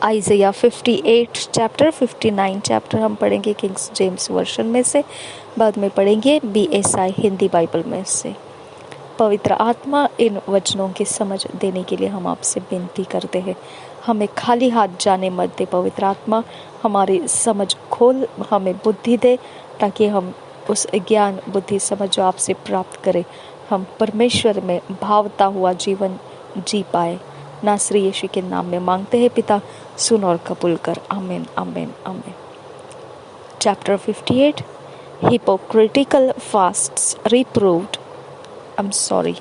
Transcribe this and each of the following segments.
आइज़ाया 58 chapter, 59 chapter हम पढ़ेंगे Kings James version में से, बाद में पढ़ेंगे BSI हिंदी बाइबल में से। पवित्र आत्मा इन वचनों की समझ देने के लिए हम आपसे विनती करते हैं, हमें खाली हाथ जाने मत दे। पवित्र आत्मा हमारी समझ खोल, हमें बुद्धि दे, ताकि हम उस ज्ञान बुद्धि समझ जो आपसे प्राप्त करें, हम परमेश्वर में भावता हुआ जीवन जी पाए। नासरी यीशु के नाम में मांगते हैं पिता, सुन और कबूल कर। आमीन आमीन आमीन। Chapter 58 hypocritical fasts reproved। I'm sorry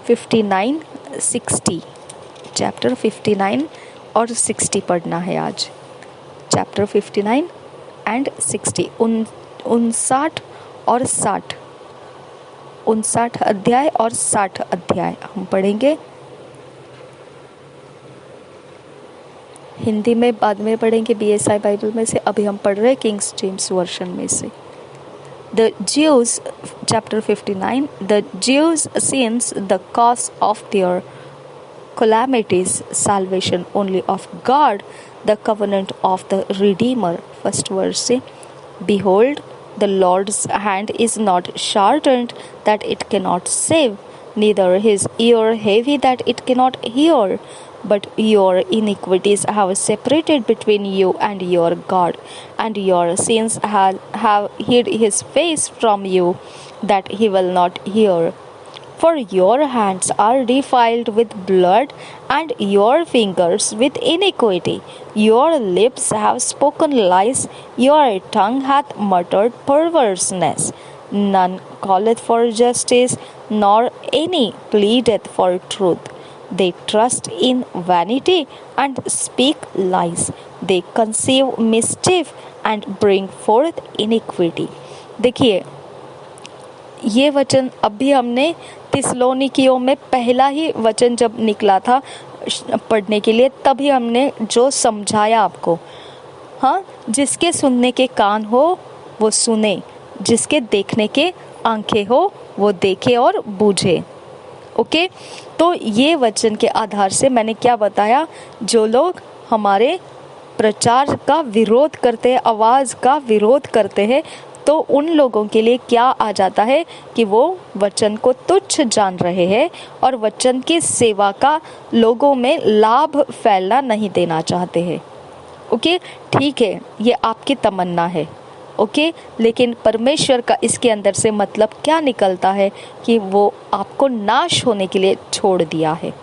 59 60 chapter 59 और 60 पढ़ना है आज। चैप्टर 59 एंड 60 59 और 60 59 अध्याय और 60 अध्याय हम पढ़ेंगे। हिंदी में बाद में पढ़ेंगे BSI बाइबल में से, अभी हम पढ़ रहे हैं किंग्स जेम्स वर्शन में से। The Jews, chapter 59, the Jews since the cause of their calamities, salvation only of God, the covenant of the Redeemer. First verse say, behold, the Lord's hand is not shortened that it cannot save, neither his ear heavy that it cannot hear. But your iniquities have separated between you and your God, and your sins have hid his face from you, that he will not hear. For your hands are defiled with blood, and your fingers with iniquity. Your lips have spoken lies, your tongue hath muttered perverseness. None calleth for justice, nor any pleadeth for truth. They trust in vanity and speak lies. They conceive mischief and bring forth iniquity. देखिए, ये वचन अभी हमने थिस्सलुनीकियों में पहला ही वचन जब निकला था पढ़ने के लिए, तभी हमने जो समझाया आपको, हाँ, जिसके सुनने के कान हो वो सुने, जिसके देखने के आंखें हो वो देखे और बूझे। ओके, तो ये वचन के आधार से मैंने क्या बताया, जो लोग हमारे प्रचार का विरोध करते हैं, आवाज़ का विरोध करते हैं, तो उन लोगों के लिए क्या आ जाता है कि वो वचन को तुच्छ जान रहे हैं और वचन की सेवा का लोगों में लाभ फैलना नहीं देना चाहते हैं। ओके, ठीक है, ये आपकी तमन्ना है। ओके, लेकिन परमेश्वर का इसके अंदर से मतलब क्या निकलता है कि वो आपको नाश होने के लिए छोड़ दिया है।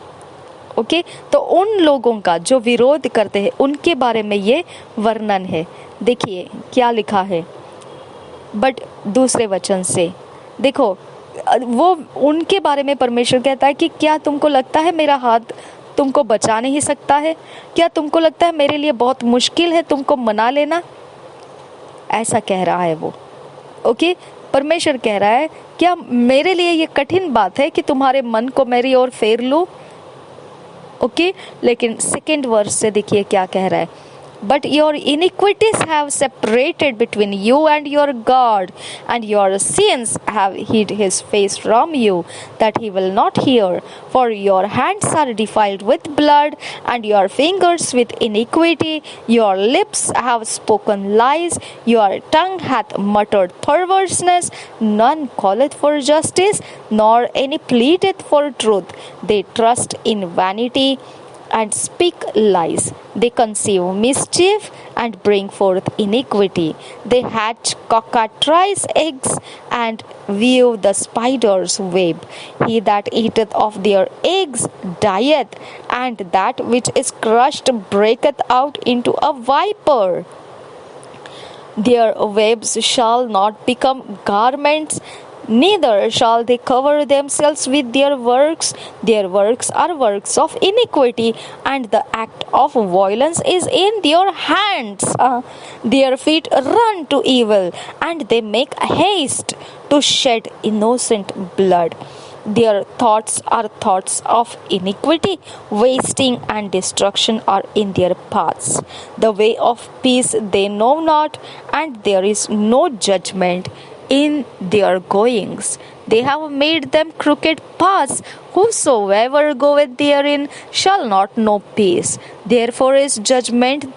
ओके, तो उन लोगों का जो विरोध करते हैं उनके बारे में ये वर्णन है। देखिए क्या लिखा है, बट दूसरे वचन से देखो, वो उनके बारे में परमेश्वर कहता है कि क्या तुमको लगता है मेरा हाथ तुमको बचा नहीं सकता है? क्या तुमको लगता है मेरे लिए बहुत मुश्किल है तुमको मना लेना? ऐसा कह रहा है वो। ओके, परमेश्वर कह रहा है क्या मेरे लिए ये कठिन बात है कि तुम्हारे मन को मेरी ओर फेर लूं? ओके, लेकिन सेकेंड वर्स से देखिए क्या कह रहा है, But your iniquities have separated between you and your God, and your sins have hid his face from you, that he will not hear. For your hands are defiled with blood, and your fingers with iniquity. Your lips have spoken lies, your tongue hath muttered perverseness. None calleth for justice, nor any pleadeth for truth. They trust in vanity and speak lies. They conceive mischief and bring forth iniquity. They hatch cockatrice eggs and weave the spider's web. He that eateth of their eggs dieth, and that which is crushed breaketh out into a viper. Their webs shall not become garments, neither shall they cover themselves with their works. Their works are works of iniquity, and the act of violence is in their hands. Their feet run to evil, and they make haste to shed innocent blood. Their thoughts are thoughts of iniquity, wasting and destruction are in their paths. The way of peace they know not, and there is no judgment in their goings. they have made them crooked paths. Whosoever goeth therein shall not know peace. Therefore is judgment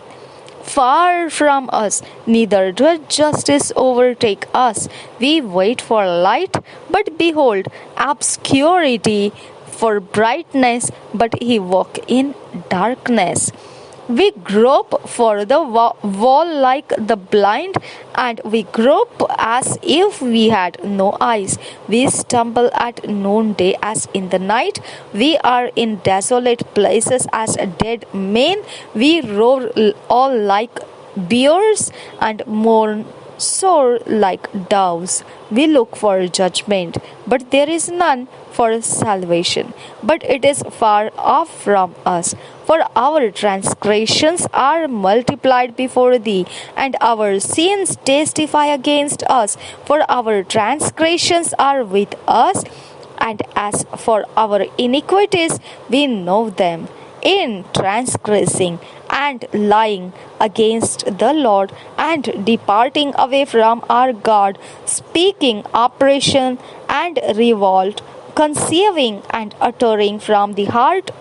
far from us, neither doth justice overtake us. We wait for light, but behold, obscurity; for brightness, but he walk in darkness. We grope for the wall like the blind, and we grope as if we had no eyes. We stumble at noonday as in the night. We are in desolate places as dead men. We roar all like bears and mourn sore like doves. We look for judgment, but there is none, for salvation, but it is far off from us. For our transgressions are multiplied before thee, and our sins testify against us. For our transgressions are with us, and as for our iniquities, we know them. In transgressing and lying against the Lord, and departing away from our God, speaking oppression and revolt, conceiving and uttering from the heart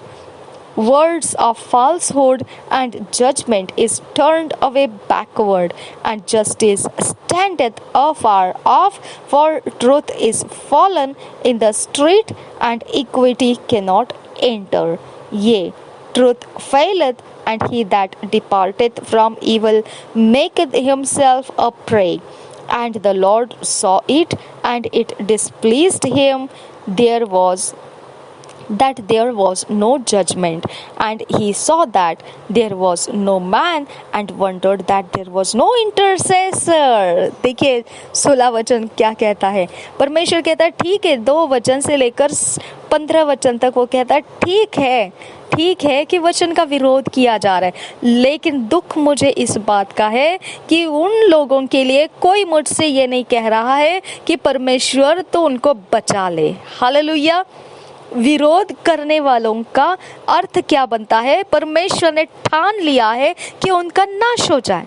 words of falsehood, and judgment is turned away backward, and justice standeth afar off. For truth is fallen in the street, and equity cannot enter. Yea, truth faileth, and he that departeth from evil maketh himself a prey. And the Lord saw it, and it displeased him there was no judgment, and he saw that there was no man, and wondered that there was no intercessor. देखिए 16 वचन क्या कहता है, परमेश्वर कहता है ठीक है, 2 वचन से लेकर 15 वचन तक वो कहता है ठीक है कि वचन का विरोध किया जा रहा है, लेकिन दुख मुझे इस बात का है कि उन लोगों के लिए कोई मुझसे ये नहीं कह रहा है कि परमेश्वर तो उनको बचा ले। हालेलुया। विरोध करने वालों का अर्थ क्या बनता है? परमेश्वर ने ठान लिया है कि उनका नाश हो जाए।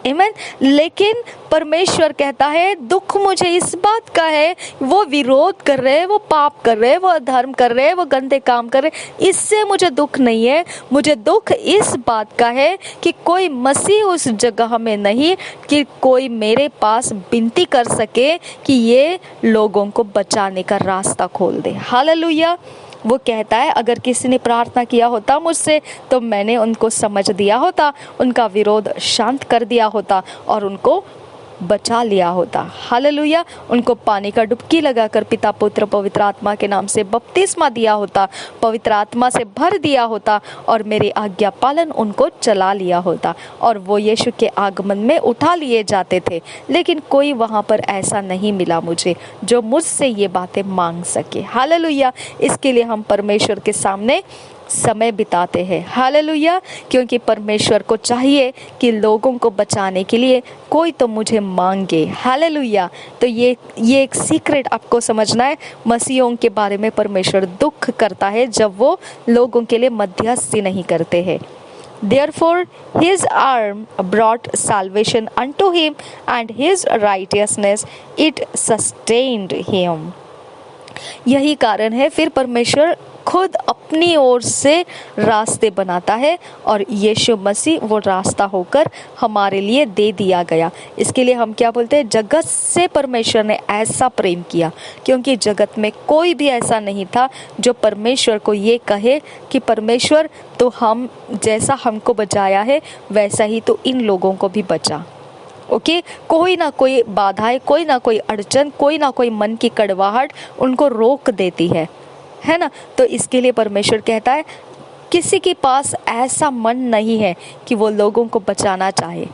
आमीन। लेकिन परमेश्वर कहता है दुख मुझे इस बात का है, वो विरोध कर रहे हैं, वो पाप कर रहे हैं, वो अधर्म कर रहे हैं, वो गंदे काम कर रहे हैं, इससे मुझे दुख नहीं है। मुझे दुख इस बात का है कि कोई मसीह उस जगह में नहीं कि कोई मेरे पास विनती कर सके कि ये लोगों को बचाने का रास्ता खोल दे। हालेलुया। वो कहता है अगर किसी ने प्रार्थना किया होता मुझसे तो मैंने उनको समझ दिया होता, उनका विरोध शांत कर दिया होता और उनको बचा लिया होता। हालेलुया। उनको पानी का डुबकी लगाकर पिता पुत्र पवित्र आत्मा के नाम से बपतिस्मा दिया होता, पवित्र आत्मा से भर दिया होता और मेरे आज्ञा पालन उनको चला लिया होता और वो यीशु के आगमन में उठा लिए जाते थे। लेकिन कोई वहाँ पर ऐसा नहीं मिला मुझे जो मुझसे ये बातें मांग सके। हालेलुया। इसके लिए हम परमेश्वर के सामने समय बिताते हैं। हालेलुया। क्योंकि परमेश्वर को चाहिए कि लोगों को बचाने के लिए कोई तो मुझे मांगे। हालेलुया। तो ये एक सीक्रेट आपको समझना है। मसीहों के बारे में परमेश्वर दुख करता है जब वो लोगों के लिए मध्यस्थी नहीं करते हैं। Therefore his arm brought salvation unto him, and his righteousness it sustained him। यही कारण है फिर परमेश्वर खुद अपनी ओर से रास्ते बनाता है और यीशु मसीह वो रास्ता होकर हमारे लिए दे दिया गया। इसके लिए हम क्या बोलते हैं? जगत से परमेश्वर ने ऐसा प्रेम किया, क्योंकि जगत में कोई भी ऐसा नहीं था जो परमेश्वर को ये कहे कि परमेश्वर तो हम जैसा हमको बचाया है वैसा ही तो इन लोगों को भी बचा। ओके कोई ना कोई बाधाएं, कोई ना कोई अड़चन, कोई ना कोई मन की कड़वाहट उनको रोक देती है ना। तो इसके लिए परमेश्वर कहता है किसी के पास ऐसा मन नहीं है कि वो लोगों को बचाना चाहे।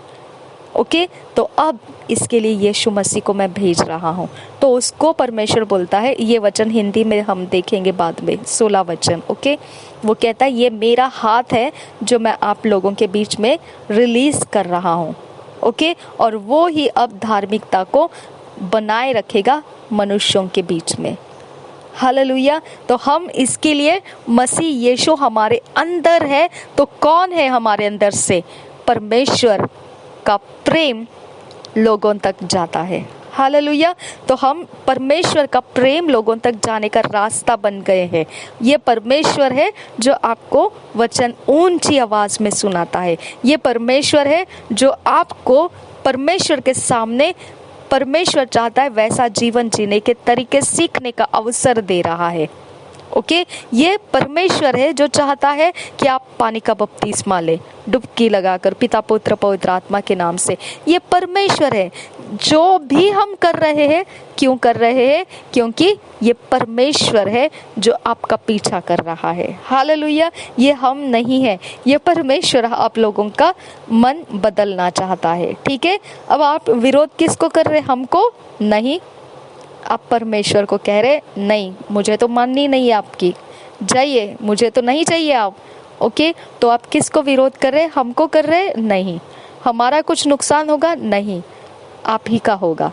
ओके तो अब इसके लिए यीशु मसीह को मैं भेज रहा हूँ। तो उसको परमेश्वर बोलता है, ये वचन हिंदी में हम देखेंगे बाद में, 16 वचन। ओके वो कहता है ये मेरा हाथ है जो मैं आप लोगों के बीच में रिलीज कर रहा हूँ। ओके और वो ही अब धार्मिकता को बनाए रखेगा मनुष्यों के बीच में। हालेलुया। तो हम इसके लिए मसीह यीशु हमारे अंदर है, तो कौन है हमारे अंदर से? परमेश्वर का प्रेम लोगों तक जाता है। हालेलुया। तो हम परमेश्वर का प्रेम लोगों तक जाने का रास्ता बन गए हैं। ये परमेश्वर है जो आपको वचन ऊंची आवाज में सुनाता है। ये परमेश्वर है जो आपको परमेश्वर के सामने परमेश्वर चाहता है वैसा जीवन जीने के तरीके सीखने का अवसर दे रहा है। ओके, ये परमेश्वर है जो चाहता है कि आप पानी का बपतिस्मा लें, डुबकी लगाकर पिता पुत्र पवित्र आत्मा के नाम से। ये परमेश्वर है। जो भी हम कर रहे हैं, क्यों कर रहे हैं? क्योंकि ये परमेश्वर है जो आपका पीछा कर रहा है। हालेलुया। ये हम नहीं है, ये परमेश्वर आप लोगों का मन बदलना चाहता है। ठीक है, अब आप विरोध किसको कर रहे हैं? हमको नहीं, आप परमेश्वर को कह रहे नहीं, मुझे तो माननी नहीं है आपकी, जाइए, मुझे तो नहीं चाहिए आप। ओके, तो आप किसको विरोध कर रहे? हमको कर रहे नहीं। हमारा कुछ नुकसान होगा? नहीं, आप ही का होगा।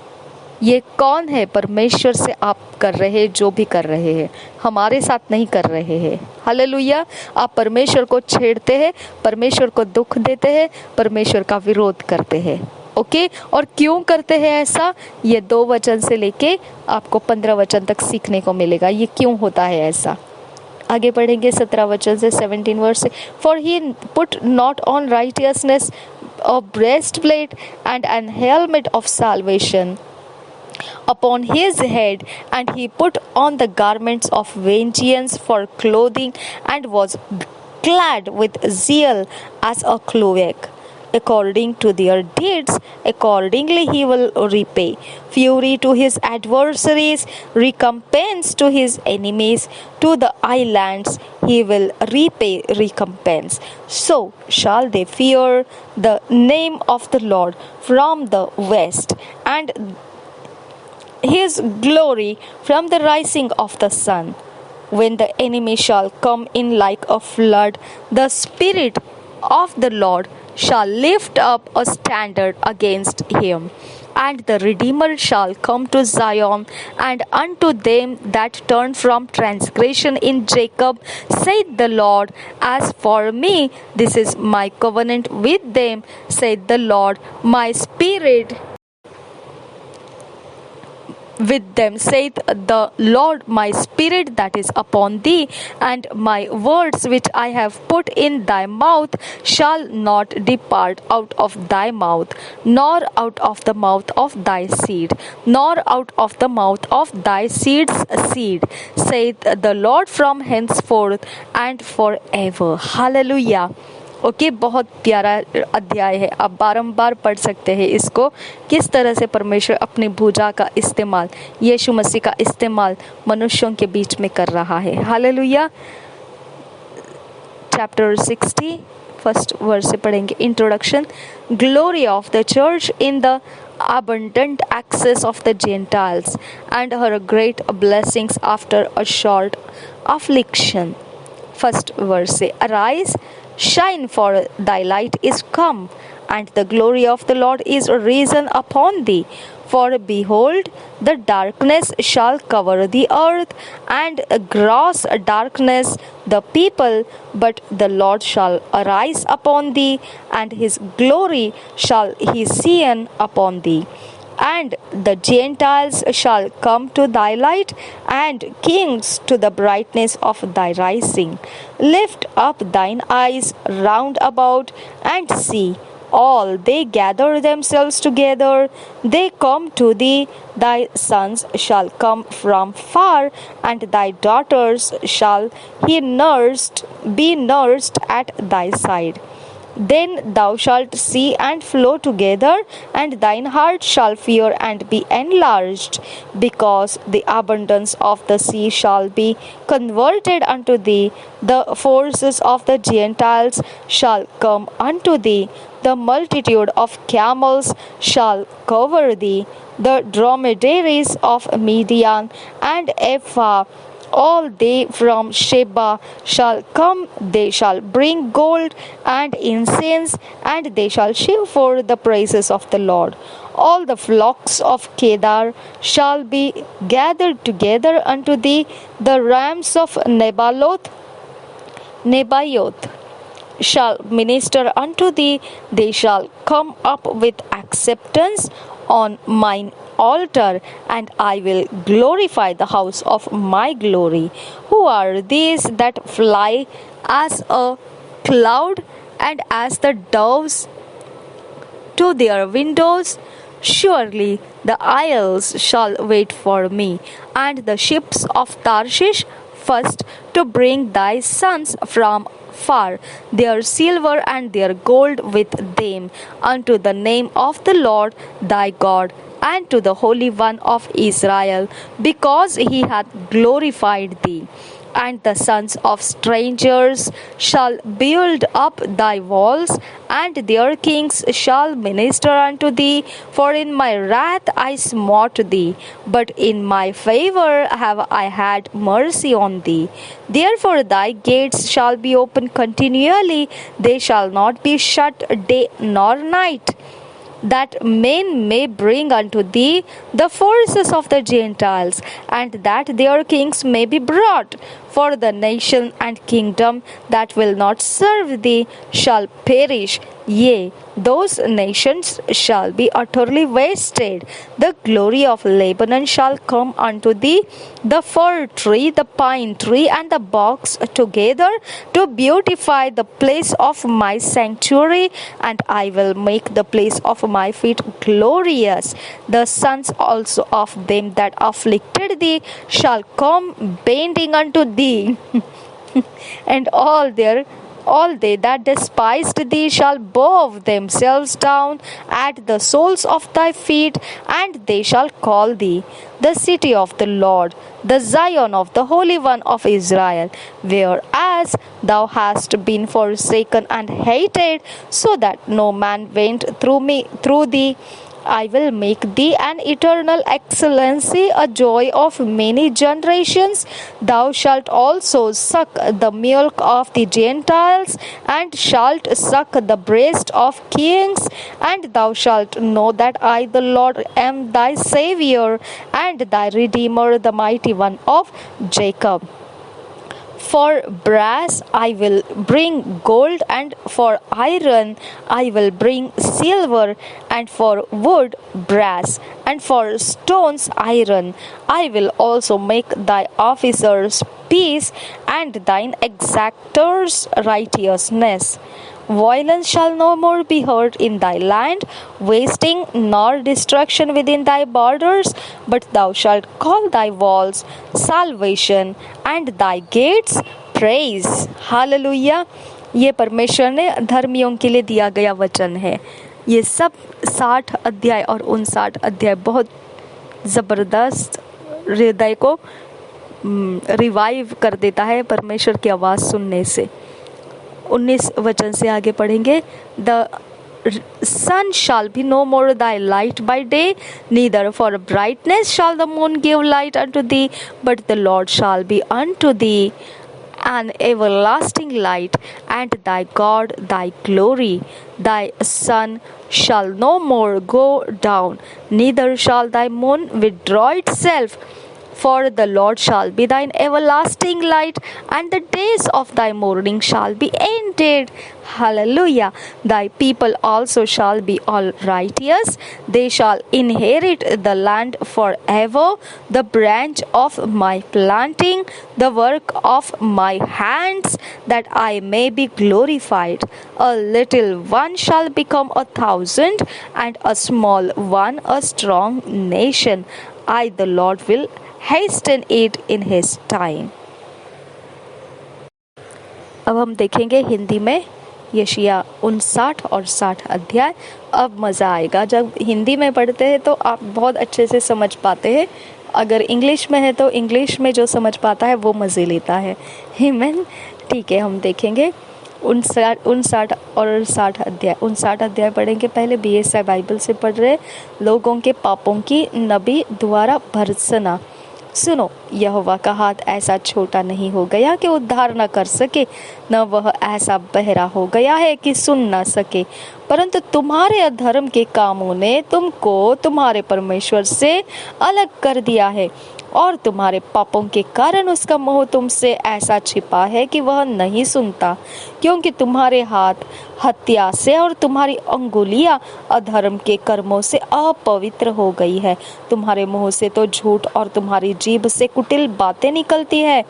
ये कौन है? परमेश्वर से आप कर रहे जो भी कर रहे हैं, हमारे साथ नहीं कर रहे हैं। हालेलुया। आप परमेश्वर को छेड़ते हैं, परमेश्वर को दुख देते हैं, परमेश्वर का विरोध करते हैं। ओके, और क्यों करते हैं ऐसा? ये 2 वचन से लेके आपको 15 वचन तक सीखने को मिलेगा ये क्यों होता है ऐसा। आगे पढ़ेंगे 17 वचन से 17 वर्स से। For he put not on righteousness a breastplate and an helmet of salvation upon his head, and he put on the garments of vengeance for clothing, and was clad with zeal as a cloak. According to their deeds, accordingly he will repay. Fury to his adversaries, recompense to his enemies. To the islands he will repay recompense. So shall they fear the name of the Lord from the west, and his glory from the rising of the sun. When the enemy shall come in like a flood, the Spirit of the Lord shall lift up a standard against him. And the Redeemer shall come to Zion, and unto them that turn from transgression in Jacob, saith the Lord. As for me, this is my covenant with them, saith the Lord. My spirit with them, saith the Lord, my spirit that is upon thee, and my words which I have put in thy mouth shall not depart out of thy mouth, nor out of the mouth of thy seed, nor out of the mouth of thy seed's seed, saith the Lord, from henceforth and forever. Hallelujah. Okay, बहुत प्यारा अध्याय है। आप बारंबार पढ़ सकते हैं इसको, किस तरह से परमेश्वर अपनी भुजा का इस्तेमाल, यीशु मसीह का इस्तेमाल मनुष्यों के बीच में कर रहा है। हालेलुया। चैप्टर 60 फर्स्ट वर्स से पढ़ेंगे। Introduction. Glory of the church in the abundant access of the Gentiles and her great blessings after a short affliction. First verse say, Arise, shine, for thy light is come, and the glory of the Lord is risen upon thee. For behold, the darkness shall cover the earth, and gross darkness the people, but the Lord shall arise upon thee, and his glory shall he seen upon thee. And the Gentiles shall come to thy light, and kings to the brightness of thy rising. Lift up thine eyes round about, and see. All they gather themselves together, they come to thee. Thy sons shall come from far, and thy daughters shall be nursed at thy side. Then thou shalt see and flow together, and thine heart shall fear and be enlarged, because the abundance of the sea shall be converted unto thee. The forces of the Gentiles shall come unto thee. The multitude of camels shall cover thee. The dromedaries of Midian and Ephah, all they from Sheba shall come. They shall bring gold and incense, and they shall shew forth the praises of the Lord. All the flocks of Kedar shall be gathered together unto thee. The rams of Nebaioth shall minister unto thee. They shall come up with acceptance on mine altar, and I will glorify the house of my glory. Who are these that fly as a cloud and as the doves to their windows? Surely the isles shall wait for me, and the ships of Tarshish first to bring thy sons from far, their silver and their gold with them, unto the name of the Lord thy God, and to the Holy One of Israel, because he hath glorified thee. And the sons of strangers shall build up thy walls, and their kings shall minister unto thee. For in my wrath I smote thee, but in my favor have I had mercy on thee. Therefore thy gates shall be open continually, they shall not be shut day nor night, that men may bring unto thee the forces of the Gentiles, and that their kings may be brought. For the nation and kingdom that will not serve thee shall perish, yea, those nations shall be utterly wasted. The glory of Lebanon shall come unto thee, the fir tree, the pine tree, and the box together, to beautify the place of my sanctuary, and I will make the place of my feet glorious. The sons also of them that afflicted thee shall come bending unto thee, and all they that despised thee shall bow themselves down at the soles of thy feet, and they shall call thee the city of the Lord, the Zion of the Holy One of Israel. Whereas thou hast been forsaken and hated, so that no man went through thee, I will make thee an eternal excellency, a joy of many generations. Thou shalt also suck the milk of the Gentiles, and shalt suck the breast of kings. And thou shalt know that I, the Lord, am thy Saviour, and thy Redeemer, the mighty one of Jacob. For brass I will bring gold, and for iron I will bring silver, and for wood brass, and for stones iron. I will also make thy officers peace, and thine exactors righteousness. Violence shall no more be heard in thy land, wasting nor destruction within thy borders, but thou shalt call thy walls salvation, and thy gates praise. Hallelujah. ये परमेश्वर ने धर्मियों के लिए दिया गया वचन है। ये सब 60 अध्याय और 59 अध्याय बहुत ज़बरदस्त हृदय को रिवाइव कर देता है परमेश्वर की आवाज़ सुनने से। 19 वचन से आगे पढ़ेंगे। The sun shall be no more thy light by day, neither for brightness shall the moon give light unto thee, but the Lord shall be unto thee an everlasting light, and thy God thy glory. Thy sun shall no more go down, neither shall thy moon withdraw itself. For the Lord shall be thine everlasting light, and the days of thy mourning shall be ended. Hallelujah. Thy people also shall be all righteous. They shall inherit the land forever. The branch of my planting, the work of my hands, that I may be glorified. A little one shall become 1,000, and a small one a strong nation. I, the Lord, will hasten it in his time. अब हम देखेंगे हिंदी में यशायाह 59 और 60 अध्याय। अब मज़ा आएगा। जब हिंदी में पढ़ते हैं तो आप बहुत अच्छे से समझ पाते हैं, अगर इंग्लिश में है तो इंग्लिश में जो समझ पाता है वो मज़े लेता है। आमीन। ठीक है, हम देखेंगे 59 और 60 अध्याय। 59 अध्याय पढ़ेंगे। पहले BSI बाइबल से पढ़ रहे। लोगों के पापों की नबी द्वारा भर्त्सना। सुनो, यहोवा का हाथ ऐसा छोटा नहीं हो गया कि उद्धार न कर सके, न वह ऐसा बहरा हो गया है कि सुन न सके, परंतु तुम्हारे अधर्म के कामों ने तुमको तुम्हारे परमेश्वर से अलग कर दिया है। और तुम्हारे पापों के कारण उसका मुंह तुमसे ऐसा छिपा है कि वह नहीं सुनता, क्योंकि तुम्हारे हाथ हत्या से और तुम्हारी अंगुलियां अधर्म के कर्मों से अपवित्र हो गई है। तुम्हारे मुंह से तो झूठ और तुम्हारी जीभ से कुटिल बातें निकलती है।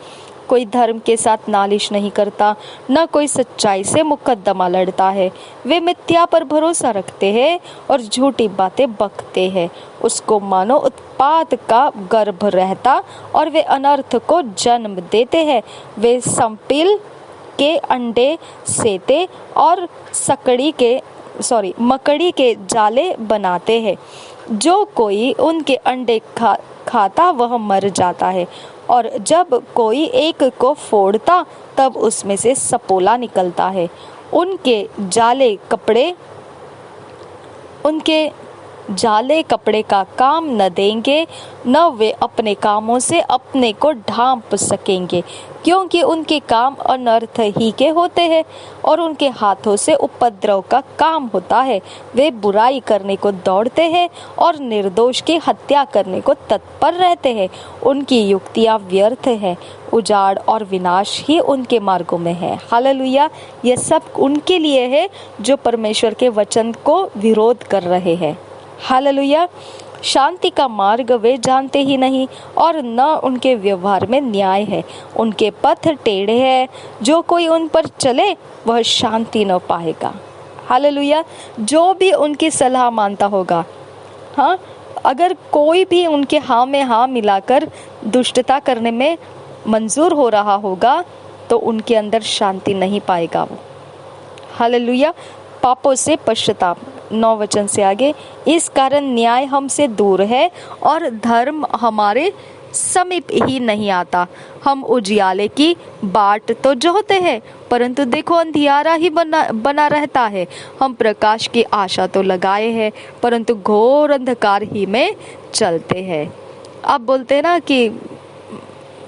कोई धर्म के साथ नालिश नहीं करता, न कोई सच्चाई से मुकद्दमा लड़ता है। वे मिथ्या पर भरोसा रखते हैं और झूठी बातें बकते हैं। उसको मानो उत्पात का गर्भ रहता और वे अनर्थ को जन्म देते हैं। वे संपिल के अंडे सेते और मकड़ी के जाले बनाते हैं। जो कोई उनके अंडे खाता वह मर जाता है, और जब कोई एक को फोड़ता तब उसमें से सपोला निकलता है। उनके जाले कपड़े का काम न देंगे, न वे अपने कामों से अपने को ढांप सकेंगे, क्योंकि उनके काम अनर्थ ही के होते हैं और उनके हाथों से उपद्रव का काम होता है। वे बुराई करने को दौड़ते हैं और निर्दोष की हत्या करने को तत्पर रहते हैं। उनकी युक्तियां व्यर्थ है, उजाड़ और विनाश ही उनके मार्गों में है। हालेलुया। यह सब उनके लिए है जो परमेश्वर के वचन को विरोध कर रहे हैं। हालेलुया। शांति का मार्ग वे जानते ही नहीं, और न उनके व्यवहार में न्याय है। उनके पथ टेढ़े हैं, जो कोई उन पर चले वह शांति न पाएगा। हालेलुया। जो भी उनकी सलाह मानता होगा, हाँ, अगर कोई भी उनके हाँ में हाँ मिलाकर दुष्टता करने में मंजूर हो रहा होगा तो उनके अंदर शांति नहीं पाएगा वो। हालेलुया। पापों से पश्चाताप, 9 वचन से आगे। इस कारण न्याय हमसे दूर है और धर्म हमारे समीप ही नहीं आता। हम उजियाले की बाट तो जोहते हैं, परंतु देखो अंधियारा ही बना रहता है। हम प्रकाश की आशा तो लगाए हैं, परंतु घोर अंधकार ही में चलते हैं। आप बोलते हैं ना कि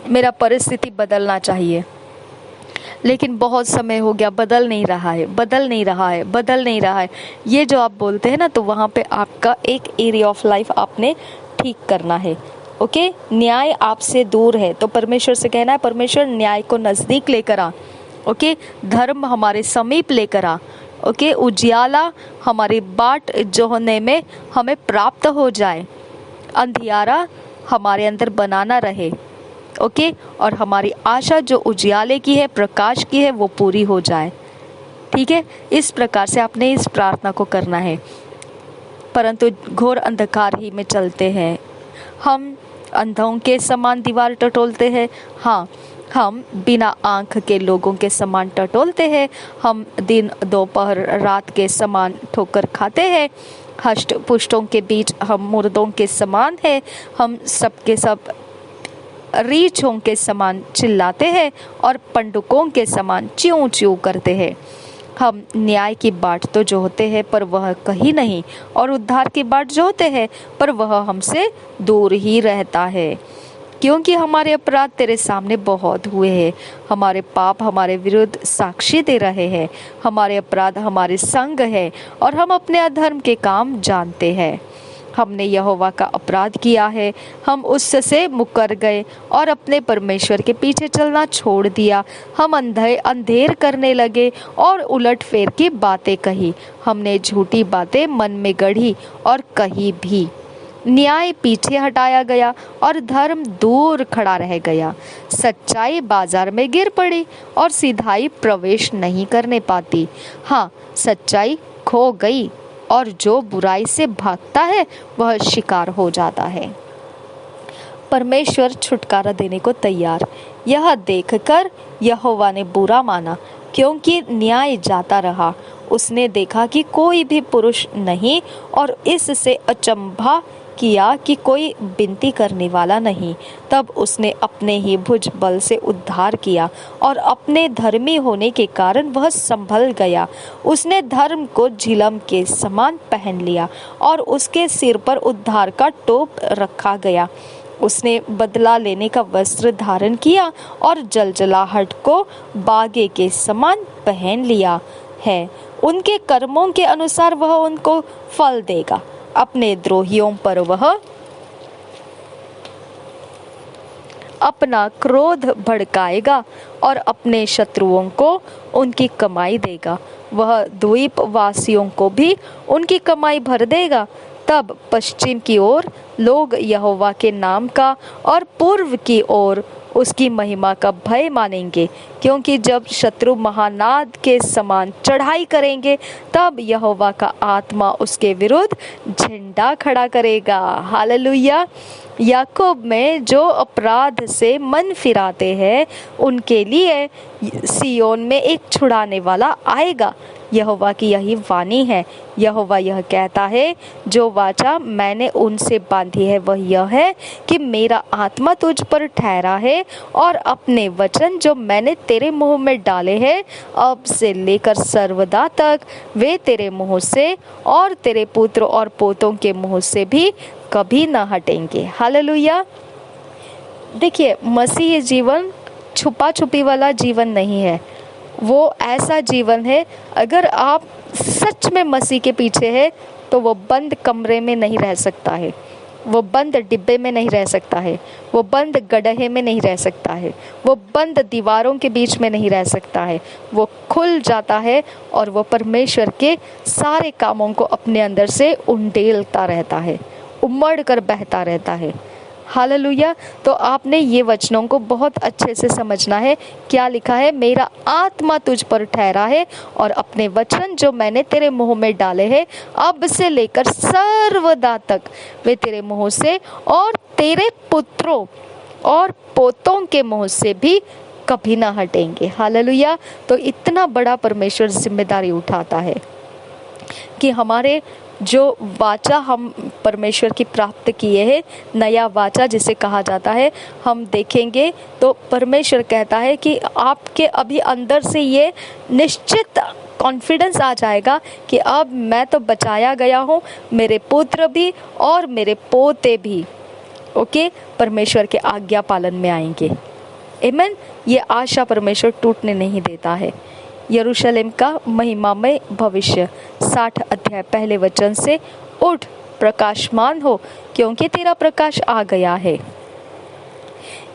मेरा परिस्थिति बदलना चाहिए, लेकिन बहुत समय हो गया, बदल नहीं रहा है। ये जो आप बोलते हैं ना, तो वहाँ पे आपका एक एरिया ऑफ लाइफ आपने ठीक करना है। ओके, न्याय आपसे दूर है, तो परमेश्वर से कहना है, परमेश्वर न्याय को नज़दीक लेकर आ। ओके, धर्म हमारे समीप लेकर आ। ओके, उजियाला हमारी बाट जोहने में हमें प्राप्त हो जाए, अंधियारा हमारे अंदर बनाना रहे। ओके, और हमारी आशा जो उजियाले की है, प्रकाश की है, वो पूरी हो जाए। ठीक है, इस प्रकार से आपने इस प्रार्थना को करना है। परंतु घोर अंधकार ही में चलते हैं, हम अंधों के समान दीवार टटोलते हैं। हाँ, हम बिना आँख के लोगों के समान टटोलते हैं। हम दिन दोपहर रात के समान ठोकर खाते हैं। हष्ट पुष्टों के बीच हम मुर्दों के समान हैं। हम सबके सब रीछों के समान चिल्लाते हैं और पंडुकों के समान च्यूं च्यूं करते हैं। हम न्याय की बाट तो जोहते हैं, पर वह कहीं नहीं, और उद्धार की बाट जोहते हैं, पर वह हमसे दूर ही रहता है। क्योंकि हमारे अपराध तेरे सामने बहुत हुए हैं, हमारे पाप हमारे विरुद्ध साक्षी दे रहे हैं। हमारे अपराध हमारे संग है, और हम अपने अधर्म के काम जानते हैं। हमने यहोवा का अपराध किया है, हम उससे मुकर गए और अपने परमेश्वर के पीछे चलना छोड़ दिया। हम अंधेर करने लगे और उलट फेर की बातें कही। हमने झूठी बातें मन में गढ़ी और कही भी। न्याय पीछे हटाया गया और धर्म दूर खड़ा रह गया। सच्चाई बाजार में गिर पड़ी और सिधाई प्रवेश नहीं करने पाती। हाँ, सच्चाई खो गई और जो बुराई से भागता है वह शिकार हो जाता है। परमेश्वर छुटकारा देने को तैयार। यह देखकर यहोवा ने बुरा माना, क्योंकि न्याय जाता रहा। उसने देखा कि कोई भी पुरुष नहीं, और इससे अचंभा किया कि कोई विनती करने वाला नहीं। तब उसने अपने ही भुज बल से उद्धार किया, और अपने धर्मी होने के कारण वह संभल गया। उसने धर्म को झिलम के समान पहन लिया, और उसके सिर पर उद्धार का टोप रखा गया। उसने बदला लेने का वस्त्र धारण किया, और जलजलाहट को बागे के समान पहन लिया है। उनके कर्मों के अनुसार वह उनको फल देगा। अपने द्रोहियों पर वह अपना क्रोध भड़काएगा और अपने शत्रुओं को उनकी कमाई देगा। वह द्वीप वासियों को भी उनकी कमाई भर देगा। तब पश्चिम की ओर लोग यहोवा के नाम का और पूर्व की ओर उसकी महिमा का भय मानेंगे, क्योंकि जब शत्रु महानाद के समान चढ़ाई करेंगे तब यहोवा का आत्मा उसके विरुद्ध झंडा खड़ा करेगा। हालेलुया। याकूब में जो अपराध से मन फिराते हैं उनके लिए सियोन में एक छुड़ाने वाला आएगा। यहोवा की यही वाणी है। यहोवा यह कहता है, जो वाचा मैंने उनसे बांधी है वह यह है कि मेरा आत्मा तुझ पर ठहरा है और अपने वचन जो मैंने तेरे मुंह में डाले हैं अब से लेकर सर्वदा तक वे तेरे मुंह से और तेरे पुत्र और पोतों के मुंह से भी कभी ना हटेंगे। हालेलुया। देखिए, मसीह जीवन छुपा छुपी वाला जीवन नहीं है। वो ऐसा जीवन है, अगर आप सच में मसीह के पीछे है तो वो बंद कमरे में नहीं रह सकता है, वो बंद डिब्बे में नहीं रह सकता है, वो बंद गड्ढे में नहीं रह सकता है, वो बंद दीवारों के बीच में नहीं रह सकता है। वो खुल जाता है और वो परमेश्वर के सारे कामों को अपने अंदर से उंडेलता रहता है, उमड़ कर बहता रहता है। हालेलुया। तो आपने ये वचनों को बहुत अच्छे से समझना है। क्या लिखा है? मेरा आत्मा तुझ पर ठहरा है और अपने वचन जो मैंने तेरे मुंह में डाले हैं अब से लेकर सर्वदा तक वे तेरे मुंह से और तेरे पुत्रों और पोतों के मुंह से भी कभी ना हटेंगे। हालेलुया। तो इतना बड़ा परमेश्वर जिम्मेदारी उठाता है कि हमारे जो वाचा हम परमेश्वर की प्राप्त किए हैं, नया वाचा जिसे कहा जाता है, हम देखेंगे तो परमेश्वर कहता है कि आपके अभी अंदर से ये निश्चित कॉन्फिडेंस आ जाएगा कि अब मैं तो बचाया गया हूँ, मेरे पुत्र भी और मेरे पोते भी परमेश्वर के आज्ञा पालन में आएंगे। आमीन। ये आशा परमेश्वर टूटने नहीं देता है। यरूशलेम का महिमामय भविष्य 60 अध्याय पहले वचन से, उठ प्रकाशमान हो क्योंकि तेरा प्रकाश आ गया है,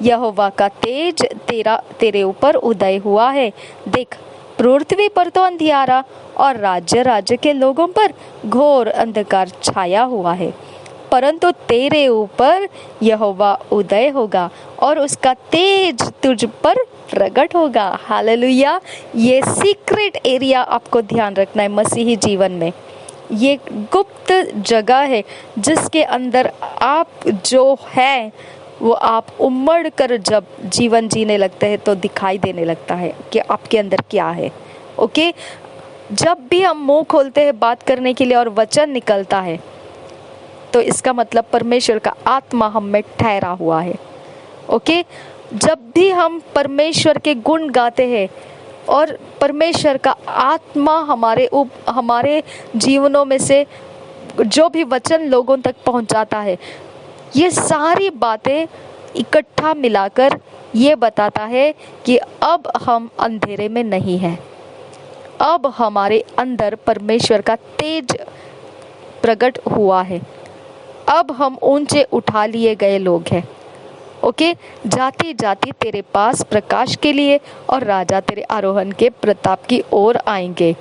यहोवा का तेज तेरे ऊपर उदय हुआ है। देख, पृथ्वी पर तो अंधियारा और राज्य के लोगों पर घोर अंधकार छाया हुआ है, परंतु तेरे ऊपर यहोवा उदय होगा और उसका तेज तुझ पर प्रकट होगा। हालेलुया। ये सीक्रेट एरिया आपको ध्यान रखना है मसीही जीवन में। ये गुप्त जगह है जिसके अंदर आप जो है वो आप उमड़ कर जब जीवन जीने लगते हैं तो दिखाई देने लगता है कि आपके अंदर क्या है। जब भी हम मुंह खोलते हैं बात करने के लिए और वचन निकलता है तो इसका मतलब परमेश्वर का आत्मा हम में ठहरा हुआ है। जब भी हम परमेश्वर के गुण गाते हैं और परमेश्वर का आत्मा हमारे जीवनों में से जो भी वचन लोगों तक पहुंचाता है, ये सारी बातें इकट्ठा मिलाकर ये बताता है कि अब हम अंधेरे में नहीं हैं, अब हमारे अंदर परमेश्वर का तेज प्रकट हुआ है, अब हम ऊंचे उठा लिए गए लोग हैं। जाति जाति तेरे पास प्रकाश के लिए और राजा तेरे आरोहण के प्रताप की ओर आएंगे।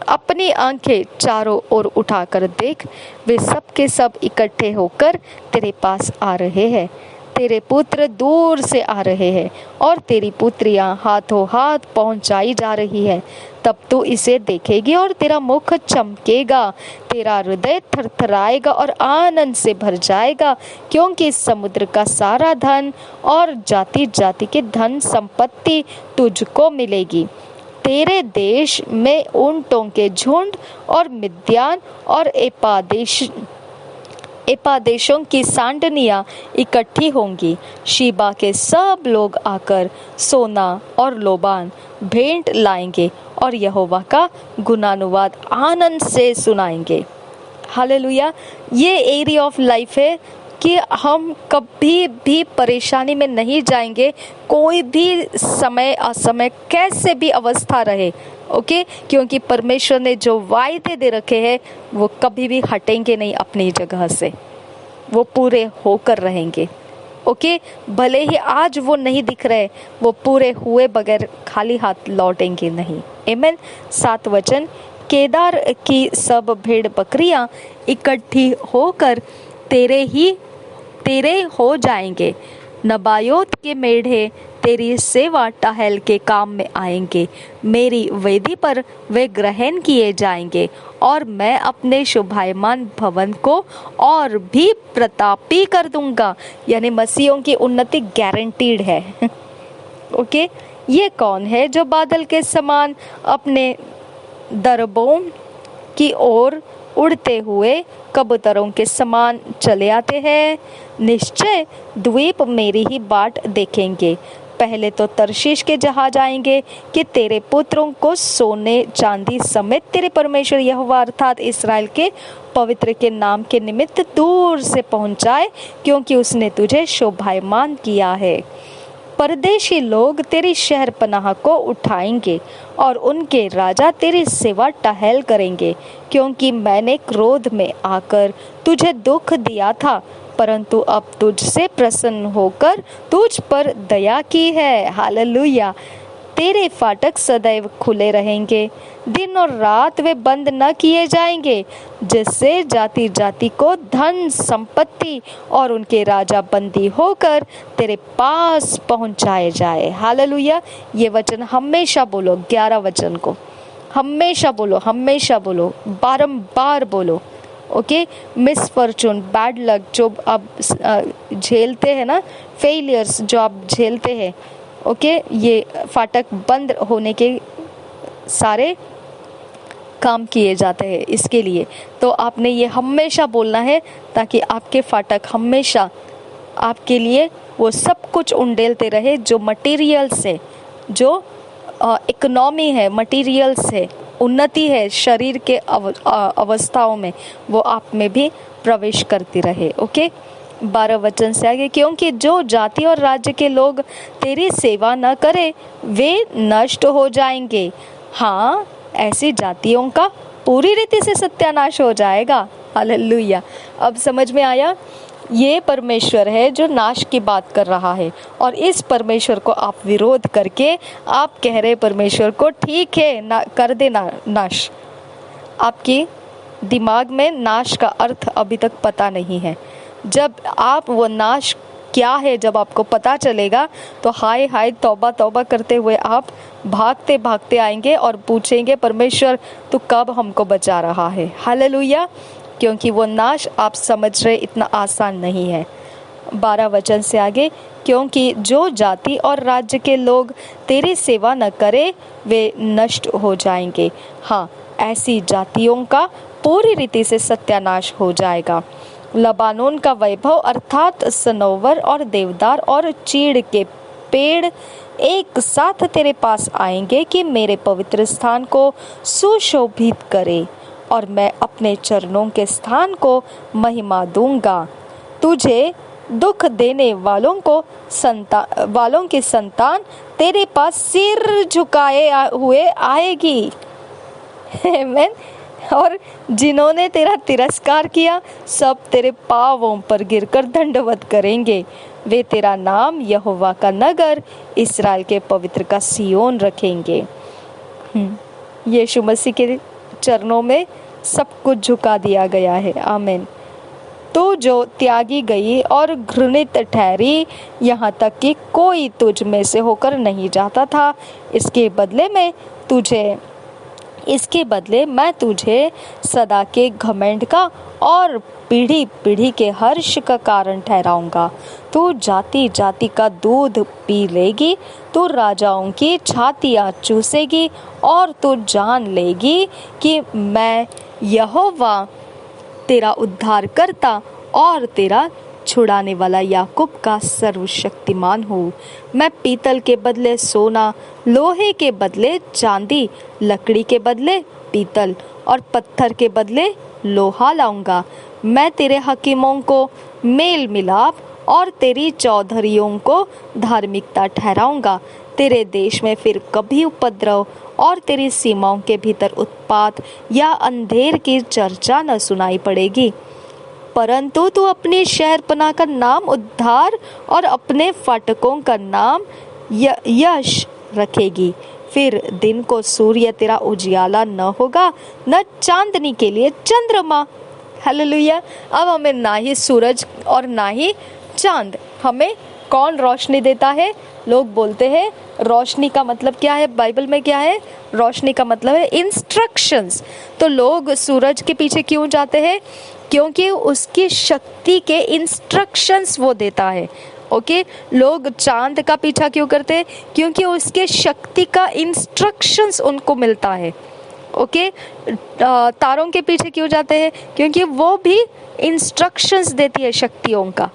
अपनी आंखें चारों ओर उठाकर देख, वे सब के सब इकट्ठे होकर तेरे पास आ रहे हैं। तेरे पुत्र दूर से आ रहे हैं और तेरी पुत्रियां हाथों हाथ पहुंचाई जा रही है। तब तू इसे देखेगी और तेरा मुख चमकेगा, तेरा हृदय थरथराएगा और आनंद से भर जाएगा, क्योंकि समुद्र का सारा धन और जाति जाति के धन संपत्ति तुझको मिलेगी। तेरे देश में ऊंटों के झुंड और मिद्यान और एपादेशों की सांडनियां इकट्ठी होंगी। शीबा के सब लोग आकर सोना और लोबान भेंट लाएंगे और यहोवा का गुणानुवाद आनंद से सुनाएंगे। हालेलुया। ये एरिया ऑफ लाइफ है कि हम कभी भी परेशानी में नहीं जाएंगे, कोई भी समय असमय कैसे भी अवस्था रहे। क्योंकि परमेश्वर ने जो वायदे दे रखे हैं वो कभी भी हटेंगे नहीं अपनी जगह से, वो पूरे होकर रहेंगे। ओके, भले ही आज वो नहीं दिख रहे, वो पूरे हुए बगैर खाली हाथ लौटेंगे नहीं। आमीन। 7 वचन, केदार की सब भेड़ बकरियां इकट्ठी होकर तेरे हो जाएंगे। नबायोत के मेढ़े तेरी सेवा टहल के काम में आएंगे। मेरी वेदी पर वे ग्रहण किए जाएंगे और मैं अपने शोभायमान भवन को और भी प्रतापी कर दूंगा। यानी मसीहों की उन्नति गारंटीड है। ओके, ये कौन है जो बादल के समान अपने दरबों की ओर उड़ते हुए कबूतरों के समान चले आते हैं? निश्चय द्वीप मेरी ही बाट देखेंगे। पहले तो तरशीश के जहाज आएंगे कि तेरे पुत्रों को सोने चांदी समेत तेरे परमेश्वर यहोवा अर्थात इस्राएल के पवित्र के नाम के निमित्त दूर से पहुंचाए, क्योंकि उसने तुझे शोभायमान किया है। परदेशी लोग तेरी शहर पनाह को उठाएंगे और उनके राजा तेरी सेवा टहल करेंगे, क्योंकि मैंने क्रोध में आकर तुझे दुख दिया था, परंतु अब तुझसे प्रसन्न होकर तुझ पर दया की है। हालेलुया। तेरे फाटक सदैव खुले रहेंगे, दिन और रात वे बंद न किए जाएंगे, जिससे जाति जाति को धन संपत्ति और उनके राजा बंदी होकर तेरे पास पहुंचाए जाए। हालेलुया। ये वचन हमेशा बोलो, 11 वचन को हमेशा बोलो, बारंबार बोलो। ओके, मिसफॉर्चून, बैड लक जो आप झेलते हैं ना, फेलियर्स जो आप झेलते हैं, ओके, ये फाटक बंद होने के सारे काम किए जाते हैं इसके लिए। तो आपने ये हमेशा बोलना है, ताकि आपके फाटक हमेशा आपके लिए वो सब कुछ उंडेलते रहे जो मटेरियल से, जो इकोनॉमी है, मटेरियल से उन्नति है शरीर के अवस्थाओं में, वो आप में भी प्रवेश करती रहे। ओके, 12 वचन से आगे, क्योंकि जो जाति और राज्य के लोग तेरी सेवा न करे वे नष्ट हो जाएंगे। हाँ, ऐसी जातियों का पूरी रीति से सत्यानाश हो जाएगा। हालेलुया। अब समझ में आया, ये परमेश्वर है जो नाश की बात कर रहा है, और इस परमेश्वर को आप विरोध करके आप कह रहे परमेश्वर को ठीक है ना, कर देना नाश। आपकी दिमाग में नाश का अर्थ अभी तक पता नहीं है। जब आप वो नाश क्या है जब आपको पता चलेगा, तो हाय हाय तौबा तौबा करते हुए आप भागते भागते आएंगे और पूछेंगे परमेश्वर तू कब हमको बचा रहा है। हालेलुया। क्योंकि वो नाश आप समझ रहे इतना आसान नहीं है। 12 वचन से आगे, क्योंकि जो जाति और राज्य के लोग तेरी सेवा न करे वे नष्ट हो जाएंगे। हाँ, ऐसी जातियों का पूरी रीति से सत्यानाश हो जाएगा। लबानोन का वैभव अर्थात सनोवर और देवदार और चीड़ के पेड़ एक साथ तेरे पास आएंगे कि मेरे पवित्र स्थान को सुशोभित करे, और मैं अपने चरणों के स्थान को महिमा दूंगा। तुझे दुख देने वालों की संतान तेरे पास सिर झुकाए हुए आएगी। आमीन। और जिन्होंने तेरा तिरस्कार किया सब तेरे पांवों पर गिरकर दंडवत करेंगे। वे तेरा नाम यहोवा का नगर इस्राएल के पवित्र का सियोन रखेंगे। यीशु मसीह के चरणों में सब कुछ झुका दिया गया है। आमीन। तू जो त्यागी गई और घृणित ठहरी, यहाँ तक कि कोई तुझ में से होकर नहीं जाता था, इसके बदले मैं तुझे सदा के घमंड का और पीढ़ी पीढ़ी के हर्ष का कारण ठहराऊंगा। तू जाति जाति का दूध पी लेगी, तू राजाओं की छातियाँ चूसेगी, और तू जान लेगी कि मैं यहोवा तेरा उद्धारकर्ता और तेरा छुड़ाने वाला याकूब का सर्वशक्तिमान हूँ। मैं पीतल के बदले सोना, लोहे के बदले चांदी, लकड़ी के बदले पीतल और पत्थर के बदले लोहा लाऊंगा। मैं तेरे हकीमों को मेल मिलाप और तेरी चौधरियों को धार्मिकता ठहराऊंगा। तेरे देश में फिर कभी उपद्रव और तेरी सीमाओं के भीतर उत्पात या अंधेर की चर्चा न सुनाई पड़ेगी। परंतु तू अपनी शहरपनाह का नाम उद्धार और अपने फाटकों का नाम यश रखेगी। फिर दिन को सूर्य तेरा उजियाला न होगा, न चांदनी के लिए चंद्रमा। हालेलुया। अब हमें ना ही सूरज और ना ही चांद, हमें कौन रोशनी देता है? लोग बोलते हैं रोशनी का मतलब क्या है, बाइबल में क्या है? रोशनी का मतलब है इंस्ट्रक्शंस। तो लोग सूरज के पीछे क्यों जाते हैं? क्योंकि उसकी शक्ति के इंस्ट्रक्शंस वो देता है। ओके, लोग चांद का पीछा क्यों करते हैं? क्योंकि उसके शक्ति का इंस्ट्रक्शंस उनको मिलता है। ओके, तारों के पीछे क्यों जाते हैं? क्योंकि वो भी इंस्ट्रक्शंस देती है शक्तियों का।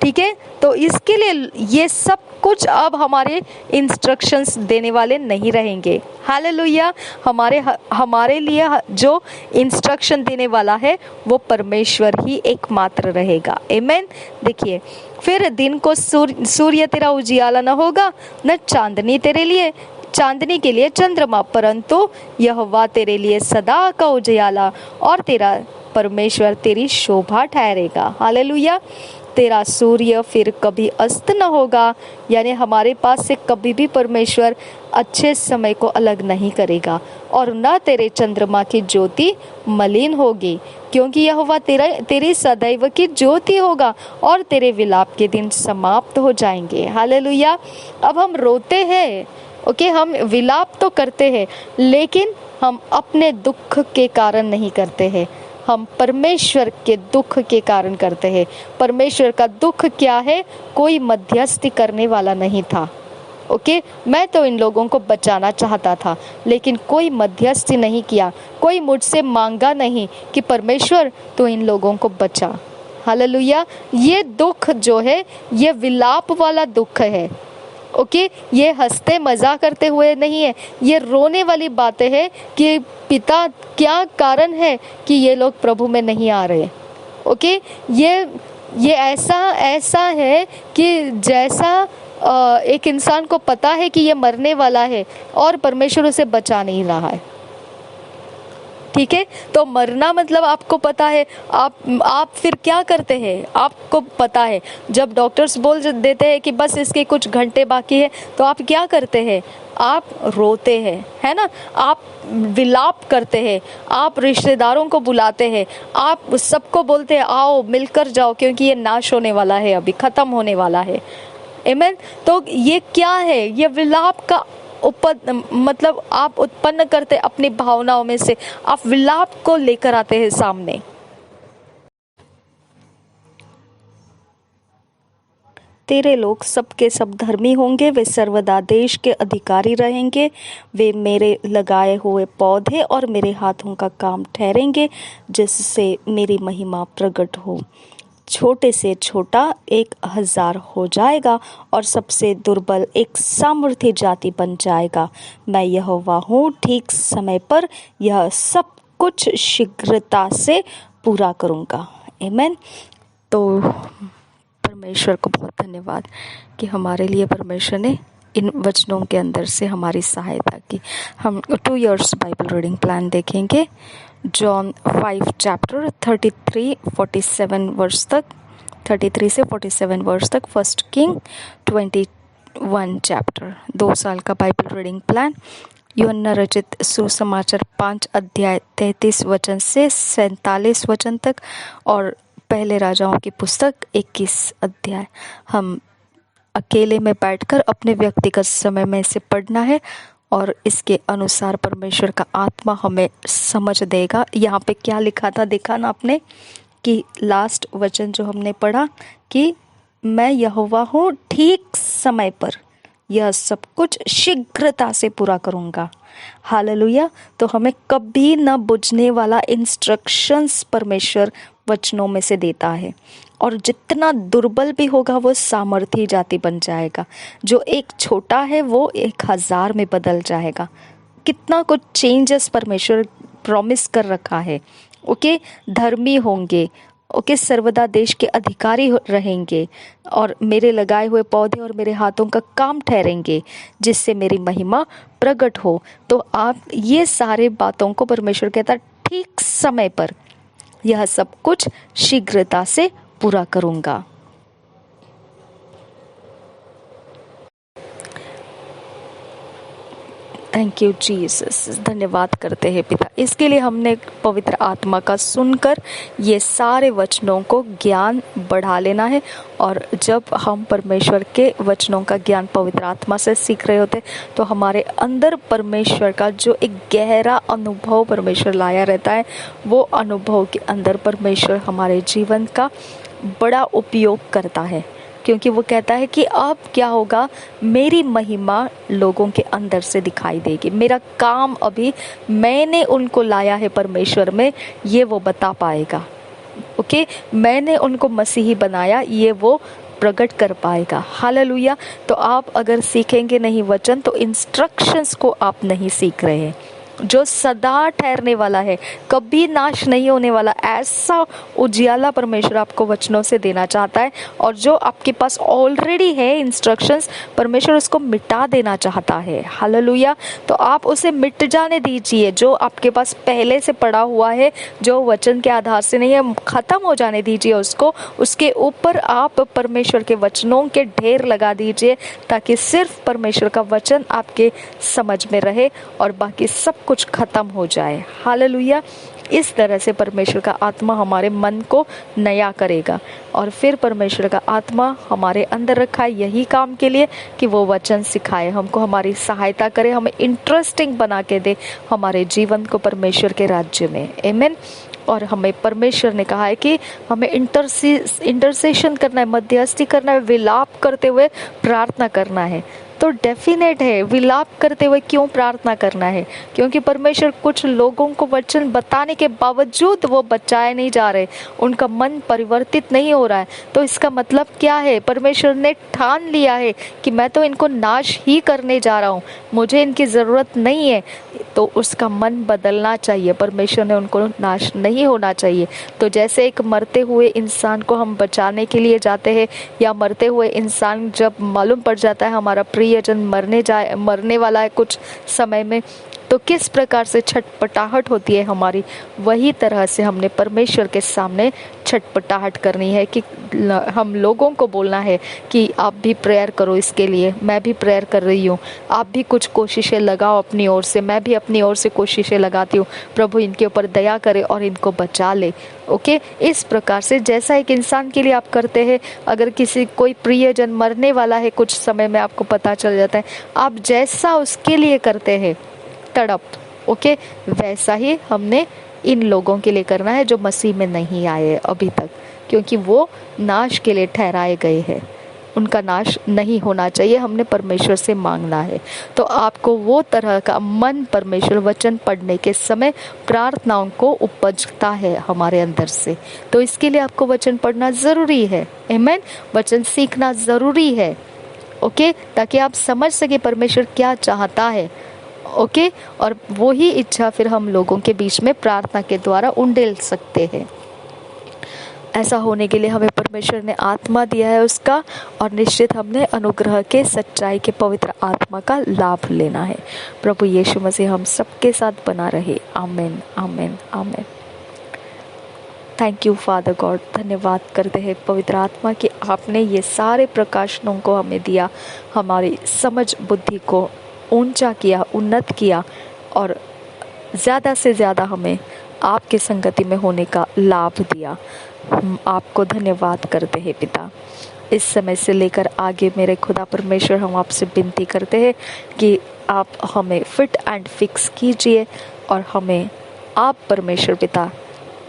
ठीक है, तो इसके लिए ये सब कुछ अब हमारे इंस्ट्रक्शंस देने वाले नहीं रहेंगे। हालेलुया। हमारे लिए जो इंस्ट्रक्शन देने वाला है वो परमेश्वर ही एकमात्र रहेगा। आमीन। देखिए, फिर दिन को सूर्य तेरा उजियाला न होगा, न चांदनी के लिए चंद्रमा, परंतु यहोवा तेरे लिए सदा का उजियाला और तेरा परमेश्वर तेरी शोभा ठहरेगा। हालेलुया। तेरा सूर्य फिर कभी अस्त न होगा, यानी हमारे पास से कभी भी परमेश्वर अच्छे समय को अलग नहीं करेगा, और न तेरे चंद्रमा की ज्योति मलिन होगी, क्योंकि यहोवा तेरी सदैव की ज्योति होगा और तेरे विलाप के दिन समाप्त हो जाएंगे। हालेलुया। अब हम रोते हैं, ओके, हम विलाप तो करते हैं, लेकिन हम अपने दुख के कारण नहीं करते हैं, हम परमेश्वर के दुख के कारण करते हैं। परमेश्वर का दुख क्या है? कोई मध्यस्थी करने वाला नहीं था। ओके, मैं तो इन लोगों को बचाना चाहता था, लेकिन कोई मध्यस्थी नहीं किया, कोई मुझसे मांगा नहीं कि परमेश्वर तू इन लोगों को बचा। हालेलुया। ये दुख जो है ये विलाप वाला दुख है। ओके, ये हंसते मजाक करते हुए नहीं है, ये रोने वाली बातें हैं कि पिता क्या कारण है कि ये लोग प्रभु में नहीं आ रहे। ओके, ये ऐसा है कि जैसा एक इंसान को पता है कि ये मरने वाला है और परमेश्वर उसे बचा नहीं रहा है। ठीक है, तो मरना मतलब आपको पता है, आप फिर क्या करते हैं? आपको पता है, जब डॉक्टर्स बोल देते हैं कि बस इसके कुछ घंटे बाकी है, तो आप क्या करते हैं? आप रोते हैं, है ना? आप विलाप करते हैं, आप रिश्तेदारों को बुलाते हैं, आप सबको बोलते हैं आओ मिलकर जाओ, क्योंकि ये नाश होने वाला है, अभी खत्म होने वाला है। आमीन। तो ये क्या है? ये विलाप का मतलब आप उत्पन्न करते अपनी भावनाओं में से, आप विलाप को लेकर आते हैं सामने। तेरे लोग सबके सब धर्मी होंगे, वे सर्वदा देश के अधिकारी रहेंगे, वे मेरे लगाए हुए पौधे और मेरे हाथों का काम ठहरेंगे, जिससे मेरी महिमा प्रकट हो। छोटे से छोटा 1000 हो जाएगा और सबसे दुर्बल एक सामर्थी जाति बन जाएगा। मैं यहोवा हूँ, ठीक समय पर यह सब कुछ शीघ्रता से पूरा करूँगा। आमीन। तो परमेश्वर को बहुत धन्यवाद कि हमारे लिए परमेश्वर ने इन वचनों के अंदर से हमारी सहायता की। हम 2 इयर्स बाइबल रीडिंग प्लान देखेंगे, जॉन 5 चैप्टर 33-47 वर्ष तक, 33 से 47 वर्ष तक, 1 किंग 21 चैप्टर, 2 साल का बाइबल रीडिंग प्लान। यूहन्ना रचित सुसमाचार 5 अध्याय 33 वचन से 47 वचन तक, और पहले राजाओं की पुस्तक 21 अध्याय। हम अकेले में बैठकर अपने व्यक्तिगत समय में इसे पढ़ना है, और इसके अनुसार परमेश्वर का आत्मा हमें समझ देगा। यहाँ पे क्या लिखा था देखा ना आपने, कि लास्ट वचन जो हमने पढ़ा कि मैं यहोवा हूँ, ठीक समय पर यह सब कुछ शीघ्रता से पूरा करूँगा। हालेलुया। तो हमें कभी न बुझने वाला इंस्ट्रक्शंस परमेश्वर वचनों में से देता है, और जितना दुर्बल भी होगा वो सामर्थी जाति बन जाएगा। जो एक छोटा है वो 1000 में बदल जाएगा। कितना कुछ चेंजेस परमेश्वर प्रॉमिस कर रखा है। ओके, धर्मी होंगे, ओके, सर्वदा देश के अधिकारी रहेंगे, और मेरे लगाए हुए पौधे और मेरे हाथों का काम ठहरेंगे, जिससे मेरी महिमा प्रकट हो। तो आप ये सारे बातों को परमेश्वर कहता ठीक समय पर, यह सब कुछ शीघ्रता से पूरा करूंगा। थैंक यू जीसस, धन्यवाद करते हैं पिता। इसके लिए हमने पवित्र आत्मा का सुनकर ये सारे वचनों को ज्ञान बढ़ा लेना है। और जब हम परमेश्वर के वचनों का ज्ञान पवित्र आत्मा से सीख रहे होते तो हमारे अंदर परमेश्वर का जो एक गहरा अनुभव परमेश्वर लाया रहता है, वो अनुभव के अंदर परमेश्वर हमारे जीवन का बड़ा उपयोग करता है। क्योंकि वो कहता है कि अब क्या होगा, मेरी महिमा लोगों के अंदर से दिखाई देगी। मेरा काम अभी मैंने उनको लाया है परमेश्वर में, ये वो बता पाएगा। ओके, मैंने उनको मसीही बनाया, ये वो प्रकट कर पाएगा। हालेलुया। तो आप अगर सीखेंगे नहीं वचन, तो इंस्ट्रक्शंस को आप नहीं सीख रहे हैं, जो सदा ठहरने वाला है, कभी नाश नहीं होने वाला, ऐसा उजियाला परमेश्वर आपको वचनों से देना चाहता है। और जो आपके पास ऑलरेडी है इंस्ट्रक्शंस, परमेश्वर उसको मिटा देना चाहता है। हालेलुया। तो आप उसे मिट जाने दीजिए, जो आपके पास पहले से पड़ा हुआ है, जो वचन के आधार से नहीं है, खत्म हो जाने दीजिए उसको। उसके ऊपर आप परमेश्वर के वचनों के ढेर लगा दीजिए, ताकि सिर्फ परमेश्वर का वचन आपके समझ में रहे और बाकी सब कुछ खत्म हो जाए। हालेलुया। इस तरह से परमेश्वर का आत्मा हमारे मन को नया करेगा। और फिर परमेश्वर का आत्मा हमारे अंदर रखा है यही काम के लिए कि वो वचन सिखाए हमको, हमारी सहायता करे, हमें इंटरेस्टिंग बना के दे हमारे जीवन को परमेश्वर के राज्य में। आमीन। और हमें परमेश्वर ने कहा है कि हमें इंटरसेशन करना है, मध्यस्थी करना है, विलाप करते हुए प्रार्थना करना है। तो डेफिनेट है, विलाप करते हुए क्यों प्रार्थना करना है? क्योंकि परमेश्वर कुछ लोगों को वचन बताने के बावजूद वो बचाए नहीं जा रहे, उनका मन परिवर्तित नहीं हो रहा है। तो इसका मतलब क्या है? परमेश्वर ने ठान लिया है कि मैं तो इनको नाश ही करने जा रहा हूँ, मुझे इनकी ज़रूरत नहीं है। तो उसका मन बदलना चाहिए। परमेश्वर ने उनको नाश नहीं होना चाहिए। तो जैसे एक मरते हुए इंसान को हम बचाने के लिए जाते हैं, या मरते हुए इंसान जब मालूम पड़ जाता है हमारा प्रियजन मरने वाला है कुछ समय में, तो किस प्रकार से छटपटाहट होती है हमारी, वही तरह से हमने परमेश्वर के सामने छटपटाहट करनी है। कि हम लोगों को बोलना है कि आप भी प्रेयर करो इसके लिए, मैं भी प्रेयर कर रही हूँ, आप भी कुछ कोशिशें लगाओ अपनी ओर से, मैं भी अपनी ओर से कोशिशें लगाती हूँ, प्रभु इनके ऊपर दया करे और इनको बचा ले। ओके, इस प्रकार से जैसा एक इंसान के लिए आप करते हैं, अगर कोई प्रियजन मरने वाला है कुछ समय में, आपको पता चल जाता है, आप जैसा उसके लिए करते हैं तड़प, ओके, वैसा ही हमने इन लोगों के लिए करना है जो मसीह में नहीं आए अभी तक, क्योंकि वो नाश के लिए ठहराए गए हैं। उनका नाश नहीं होना चाहिए, हमने परमेश्वर से मांगना है। तो आपको वो तरह का मन परमेश्वर वचन पढ़ने के समय प्रार्थनाओं को उपजता है हमारे अंदर से। तो इसके लिए आपको वचन पढ़ना ज़रूरी है। आमीन। वचन सीखना ज़रूरी है, ओके, ताकि आप समझ सके परमेश्वर क्या चाहता है। ओके, और वो ही इच्छा फिर हम लोगों के बीच में प्रार्थना के द्वारा उंडेल सकते हैं। ऐसा होने के लिए हमें परमेश्वर ने आत्मा दिया है उसका, और निश्चित हमने अनुग्रह के, सच्चाई के पवित्र आत्मा का लाभ लेना है। प्रभु यीशु मसीह हम सबके साथ बना रहे। आमीन, आमीन, आमीन। Thank you father God. धन्यवाद करते हैं पवित्र आत्मा कि आपने ये सारे प्रकाशनों को हमें दिया, हमारी समझ बुद्धि को ऊंचा किया, उन्नत किया, और ज़्यादा से ज़्यादा हमें आपके संगति में होने का लाभ दिया। आपको धन्यवाद करते हैं पिता। इस समय से लेकर आगे मेरे खुदा परमेश्वर, हम आपसे विनती करते हैं कि आप हमें फिट एंड फिक्स कीजिए, और हमें आप परमेश्वर पिता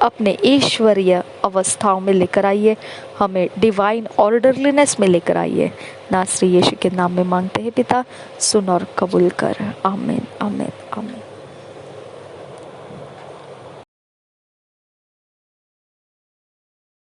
अपने ईश्वरीय अवस्थाओं में लेकर आइए, हमें डिवाइन ऑर्डरलीनेस में लेकर आइए। नासरी यीशु के नाम में मांगते हैं पिता, सुन और कबूल कर। आमीन, आमीन, आमीन।